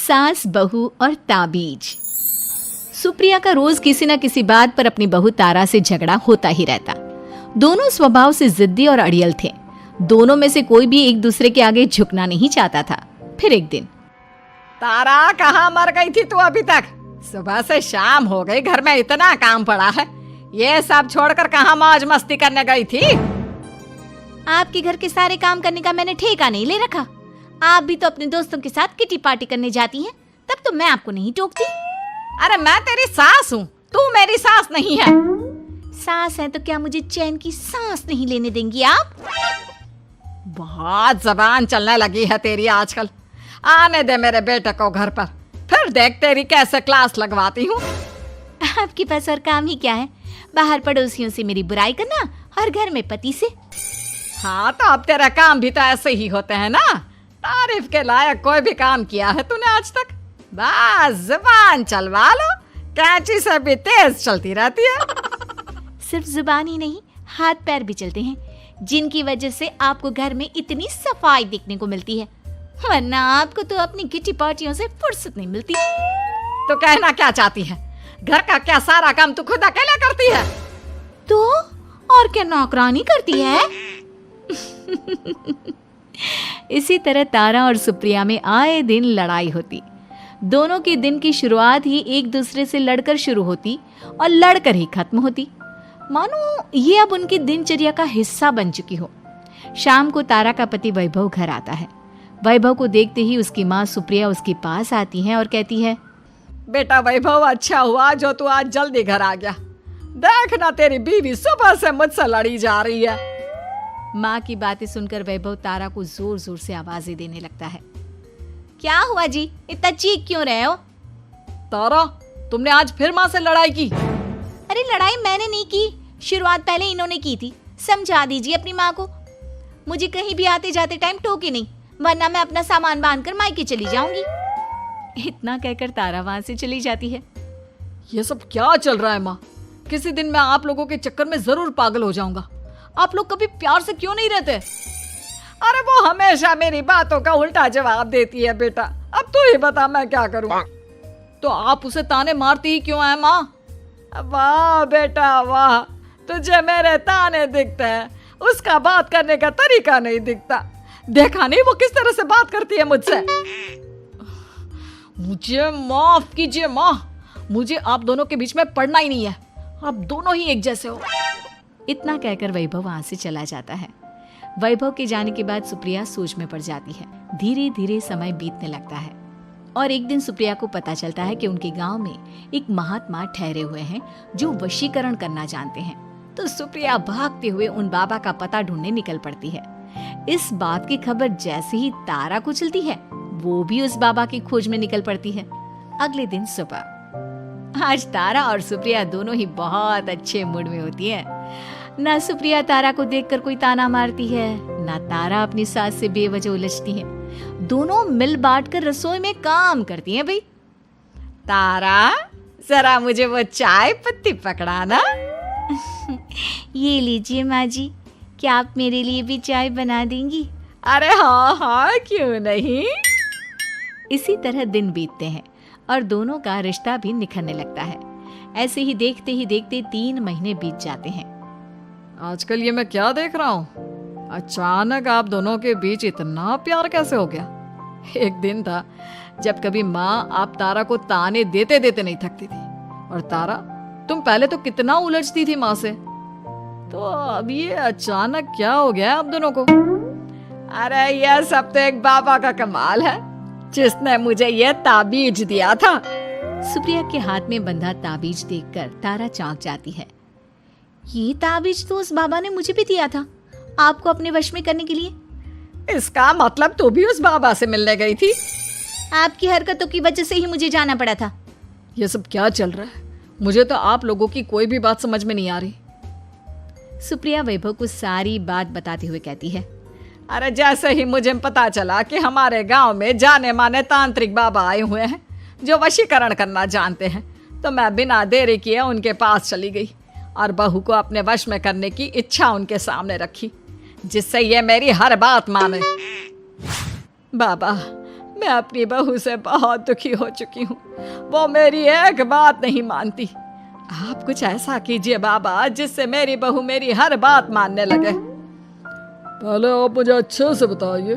सास, बहू और ताबीज। सुप्रिया का रोज किसी न किसी बात पर अपनी बहू तारा से झगड़ा होता ही रहता। दोनों स्वभाव से जिद्दी और अड़ियल थे। दोनों में से कोई भी एक दूसरे के आगे झुकना नहीं चाहता था। फिर एक दिन, तारा कहाँ मर गई थी तू अभी तक? सुबह से शाम हो गई, घर में इतना काम पड़ा है, ये सब छोड़कर कहाँ मौज मस्ती करने गई थी? आपके घर के सारे काम करने का मैंने ठेका नहीं ले रखा। आप भी तो अपने दोस्तों के साथ किटी पार्टी करने जाती हैं, तब तो मैं आपको नहीं टोकती। अरे मैं तेरी सास हूँ, तू मेरी सास नहीं है। सास है तो क्या मुझे चैन की सांस नहीं लेने देंगी आप? बहुत जबान चलने लगी है तेरी आजकल। आने दे मेरे बेटे को घर पर, फिर देख तेरी कैसे क्लास लगवाती हूँ। आपके पास और काम ही क्या है? बाहर पड़ोसियों से मेरी बुराई करना और घर में पति से। हाँ तो अब तेरा काम भी तो ऐसे ही होते हैं ना। तारीफ के लायक कोई भी काम किया है तूने आज तक? बस जुबान चलवा लो, कैंची से भी तेज चलती रहती है। सिर्फ जुबान ही नहीं, हाथ पैर भी चलते हैं, जिनकी वजह से आपको घर में इतनी सफाई देखने को मिलती है, वरना आपको तो अपनी किटी पार्टियों से फुर्सत नहीं मिलती। तो कहना क्या चाहती है? घर का क्या सारा काम तू खुद अकेला करती है? तो और क्या नौकरानी करती है? इसी तरह तारा और सुप्रिया में आए दिन लड़ाई होती। दोनों के दिन की शुरुआत ही एक दूसरे से लड़कर शुरू होती और लड़कर ही खत्म होती, मानो ये अब उनकी दिनचर्या का हिस्सा बन चुकी हो। शाम को तारा का पति वैभव घर आता है। वैभव को देखते ही उसकी माँ सुप्रिया उसके पास आती है और कहती है, बेटा वैभव, अच्छा हुआ जो तू आज जल्दी घर आ गया। देख ना तेरी बीवी सुबह से मुझसे लड़ी जा रही है। माँ की बातें सुनकर वैभव तारा को जोर जोर से आवाजें देने लगता है। क्या हुआ जी, इतना चीख क्यों रहे हो? तारा, तुमने आज फिर माँ से लड़ाई की? अरे लड़ाई मैंने नहीं की, शुरुआत पहले इन्होंने की थी। समझा दीजिए अपनी माँ को। मुझे कहीं भी आते जाते टाइम टोके नहीं, वरना मैं अपना सामान बांधकर मायके चली जाऊंगी। इतना कहकर तारा वहां से चली जाती है। ये सब क्या चल रहा है माँ? किसी दिन मैं आप लोगों के चक्कर में जरूर पागल हो जाऊंगा। आप लोग कभी प्यार से क्यों नहीं रहते? अरे वो हमेशा मेरी बातों का उल्टा जवाब देती है बेटा। अब तू ही बता मैं क्या करूं? तो आप उसे ताने मारती ही क्यों है माँ? वाह बेटा वाह, तुझे मेरे ताने दिखते हैं, उसका बात करने का तरीका नहीं दिखता। देखा नहीं वो किस तरह से बात करती है मुझसे। मुझे माफ कीजिए माँ, मुझे आप दोनों के बीच में पड़ना ही नहीं है। आप दोनों ही एक जैसे हो। इतना कहकर वैभव वहां से चला जाता है। वैभव के जाने के बाद सुप्रिया सोच में पड़ जाती है। धीरे धीरे समय बीतने लगता है और एक दिन सुप्रिया को पता चलता है कि उनके गांव में एक महात्मा ठहरे हुए हैं जो वशीकरण करना जानते हैं। तो सुप्रिया भागते हुए उन बाबा का पता ढूंढने निकल पड़ती है। इस बात की खबर जैसे ही तारा को चलती है, वो भी उस बाबा की खोज में निकल पड़ती है। अगले दिन सुबह, आज तारा और सुप्रिया दोनों ही बहुत अच्छे मूड में होती है। ना सुप्रिया तारा को देखकर कोई ताना मारती है, ना तारा अपनी सास से बेवजह उलझती है। दोनों मिल बांट कर रसोई में काम करती हैं। भाई तारा, जरा मुझे वो चाय पत्ती पकड़ाना। ये लीजिए माँ जी, क्या आप मेरे लिए भी चाय बना देंगी? अरे हाँ हाँ, क्यों नहीं। इसी तरह दिन बीतते हैं और दोनों का रिश्ता भी निखरने लगता है। ऐसे ही देखते 3 महीने बीत जाते हैं। आजकल ये मैं क्या देख रहा हूँ? अचानक आप दोनों के बीच इतना प्यार कैसे हो गया? एक दिन था जब कभी माँ आप तारा को ताने देते देते नहीं थकती थी, और तारा, तुम पहले तो कितना उलझती थी माँ से, तो अब ये अचानक क्या हो गया आप दोनों को? अरे यह सब तो एक बाबा का कमाल है, जिसने मुझे ये ताबीज दिया था। सुप्रिया के हाथ में बंधा ताबीज देखकर तारा चौंक जाती है। ये ताबीज तो उस बाबा ने मुझे भी दिया था, आपको अपने वश में करने के लिए। इसका मतलब तू भी उस बाबा से मिलने गई थी? आपकी हरकतों की वजह से ही मुझे जाना पड़ा था। ये सब क्या चल रहा है? मुझे तो आप लोगों की कोई भी बात समझ में नहीं आ रही। सुप्रिया वैभव को सारी बात बताते हुए कहती है, अरे जैसे ही मुझे पता चला कि हमारे गांव में जाने माने तांत्रिक बाबा आए हुए हैं जो वशीकरण करना जानते हैं, तो मैं बिना देरी किए उनके पास चली गई और बहू को अपने वश में करने की इच्छा उनके सामने रखी, जिससे ये मेरी हर बात माने। बाबा, मैं अपनी बहू से बहुत दुखी हो चुकी हूँ। वो मेरी एक बात नहीं मानती। आप कुछ ऐसा कीजिए बाबा जिससे मेरी बहू मेरी हर बात मानने लगे। पहले आप मुझे अच्छे से बताइए,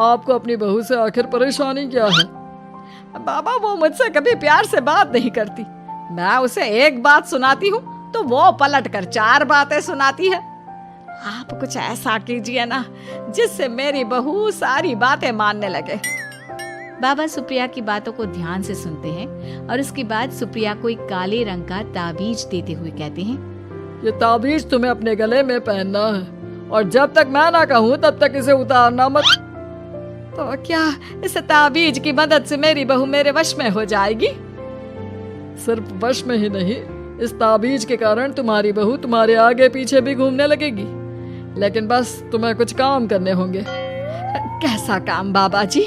आपको अपनी बहू से आखिर परेशानी क्या है? बाबा वो मुझसे कभी प्यार से बात नहीं करती। मैं उसे एक बात सुनाती हूँ तो वो पलट कर 4 बातें सुनाती है। आप कुछ ऐसा कीजिए ना जिससे मेरी बहू सारी बातें मानने लगे। बाबा सुप्रिया की बातों को ध्यान से सुनते हैं और उसके बाद सुप्रिया को एक काले रंग का ताबीज देते हुए कहते हैं, ये ताबीज तुम्हें अपने गले में पहनना है और जब तक मैं ना कहूँ तब तक इसे उतारना मत। तो क्या इस ताबीज की मदद से मेरी बहू मेरे वश में हो जाएगी? सिर्फ वश में ही नहीं, इस ताबीज के कारण तुम्हारी बहू तुम्हारे आगे पीछे भी घूमने लगेगी। लेकिन बस तुम्हें कुछ काम करने होंगे। कैसा काम बाबा जी?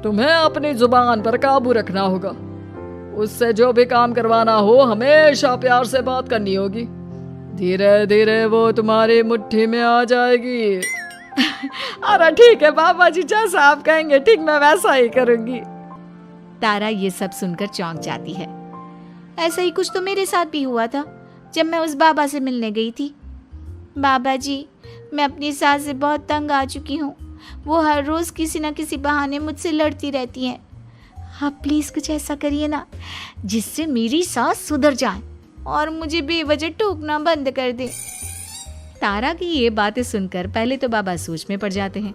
तुम्हें अपनी जुबान पर काबू रखना होगा। उससे जो भी काम करवाना हो हमेशा प्यार से बात करनी होगी। धीरे धीरे वो तुम्हारी मुट्ठी में आ जाएगी। अरे ठीक है बाबा जी, जैसा आप कहेंगे ठीक मैं वैसा ही करूंगी। तारा ये सब सुनकर चौंक जाती है। ऐसा ही कुछ तो मेरे साथ भी हुआ था जब मैं उस बाबा से मिलने गई थी। बाबा जी, मैं अपनी सास से बहुत तंग आ चुकी हूँ। वो हर रोज़ किसी न किसी बहाने मुझसे लड़ती रहती हैं। आप प्लीज़ कुछ ऐसा करिए ना जिससे मेरी सास सुधर जाए और मुझे बेवजह टोकना बंद कर दे। तारा की ये बातें सुनकर पहले तो बाबा सोच में पड़ जाते हैं।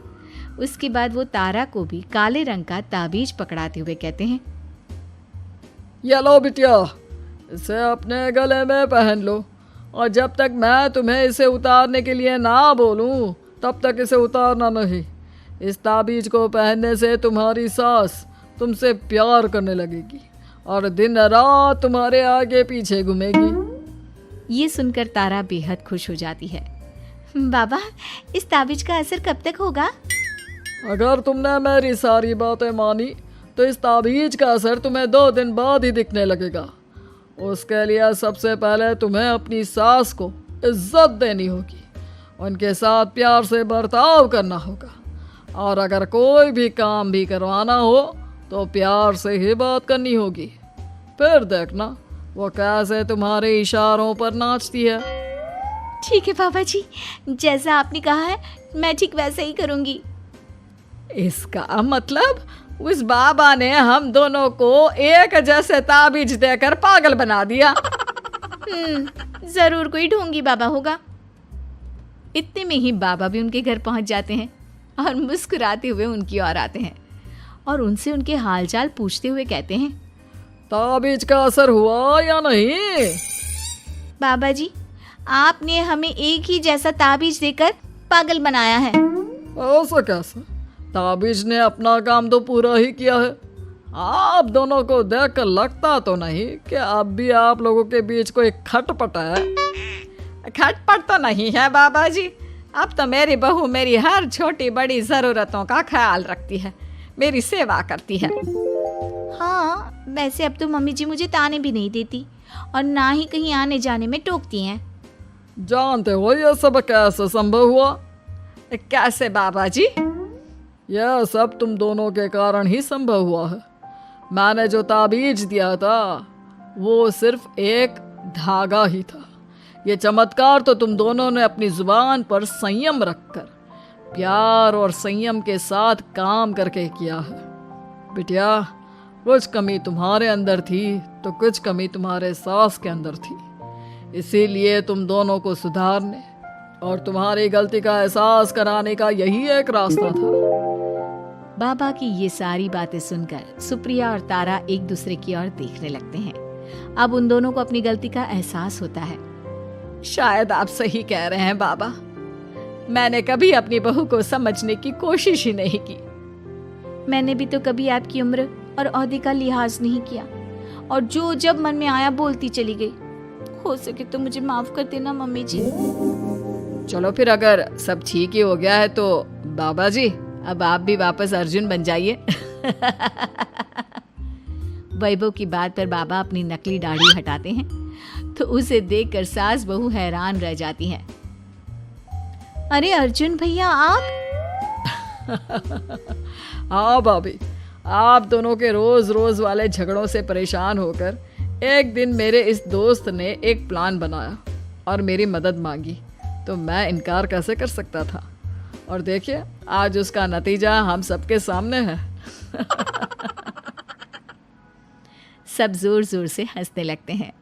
उसके बाद वो तारा को भी काले रंग का ताबीज पकड़ाते हुए कहते हैं, ये लो बिटिया, इसे अपने गले में पहन लो और जब तक मैं तुम्हें इसे उतारने के लिए ना बोलूं तब तक इसे उतारना नहीं। इस ताबीज को पहनने से तुम्हारी सास तुमसे प्यार करने लगेगी और दिन रात तुम्हारे आगे पीछे घूमेगी। ये सुनकर तारा बेहद खुश हो जाती है। बाबा, इस ताबीज का असर कब तक होगा? अगर तुमने मेरी सारी बातें मानी तो इस ताबीज का असर तुम्हें 2 दिन बाद ही दिखने लगेगा। उसके लिए सबसे पहले तुम्हें अपनी सास को इज्जत देनी होगी, उनके साथ प्यार से बर्ताव करना होगा और अगर कोई भी काम भी करवाना हो तो प्यार से ही बात करनी होगी। फिर देखना वो कैसे तुम्हारे इशारों पर नाचती है। ठीक है बाबा जी, जैसा आपने कहा है मैं ठीक वैसे ही करूँगी। इसका मतलब उस बाबा ने हम दोनों को एक जैसे ताबीज देकर पागल बना दिया। जरूर कोई ढोंगी बाबा होगा। इतने में ही बाबा भी उनके घर पहुंच जाते हैं और मुस्कुराते हुए उनकी ओर आते हैं और उनसे उनके हालचाल पूछते हुए कहते हैं, ताबीज का असर हुआ या नहीं? बाबा जी, आपने हमें एक ही जैसा ताबीज देकर पागल बनाया है। ऐसा कैसे? ताबीज ने अपना काम तो पूरा ही किया है। आप दोनों को देखकर लगता तो नहीं कि अब भी आप लोगों के बीच कोई खटपट है। खटपट तो नहीं है बाबा जी। अब तो मेरी बहू मेरी हर छोटी बड़ी ज़रूरतों का ख्याल रखती है, मेरी सेवा करती है। हाँ, वैसे अब तो मम्मी जी मुझे ताने भी नहीं देती और ना ही कहीं आने जाने में टोकती हैं। जानते हो यह सब कैसे संभव हुआ? कैसे बाबा जी? यह सब तुम दोनों के कारण ही संभव हुआ है। मैंने जो ताबीज दिया था वो सिर्फ एक धागा ही था। ये चमत्कार तो तुम दोनों ने अपनी जुबान पर संयम रखकर प्यार और संयम के साथ काम करके किया है। बिटिया, कुछ कमी तुम्हारे अंदर थी तो कुछ कमी तुम्हारे सास के अंदर थी। इसीलिए तुम दोनों को सुधारने और तुम्हारी गलती का एहसास कराने का यही एक रास्ता था। बाबा की ये सारी बातें सुनकर सुप्रिया और तारा एक दूसरे की ओर देखने लगते हैं। अब उन दोनों को अपनी गलती का एहसास होता है। शायद आप सही कह रहे हैं बाबा। मैंने कभी अपनी बहू को समझने की कोशिश ही नहीं की। मैंने भी तो कभी आपकी उम्र और ओहदे का लिहाज नहीं किया और जो जब मन में आया बोलती चली गई। हो सके तो मुझे माफ कर देना मम्मी जी। चलो फिर, अगर सब ठीक ही हो गया है तो बाबा जी अब आप भी वापस अर्जुन बन जाइए। वैभव की बात पर बाबा अपनी नकली दाढ़ी हटाते हैं तो उसे देखकर सास बहू हैरान रह जाती हैं। अरे अर्जुन भैया, आप? हाँ भाभी, आप दोनों के रोज रोज वाले झगड़ों से परेशान होकर एक दिन मेरे इस दोस्त ने एक प्लान बनाया और मेरी मदद मांगी, तो मैं इनकार कैसे कर सकता था। और देखिए आज उसका नतीजा हम सबके सामने है। सब जोर जोर से हंसने लगते हैं।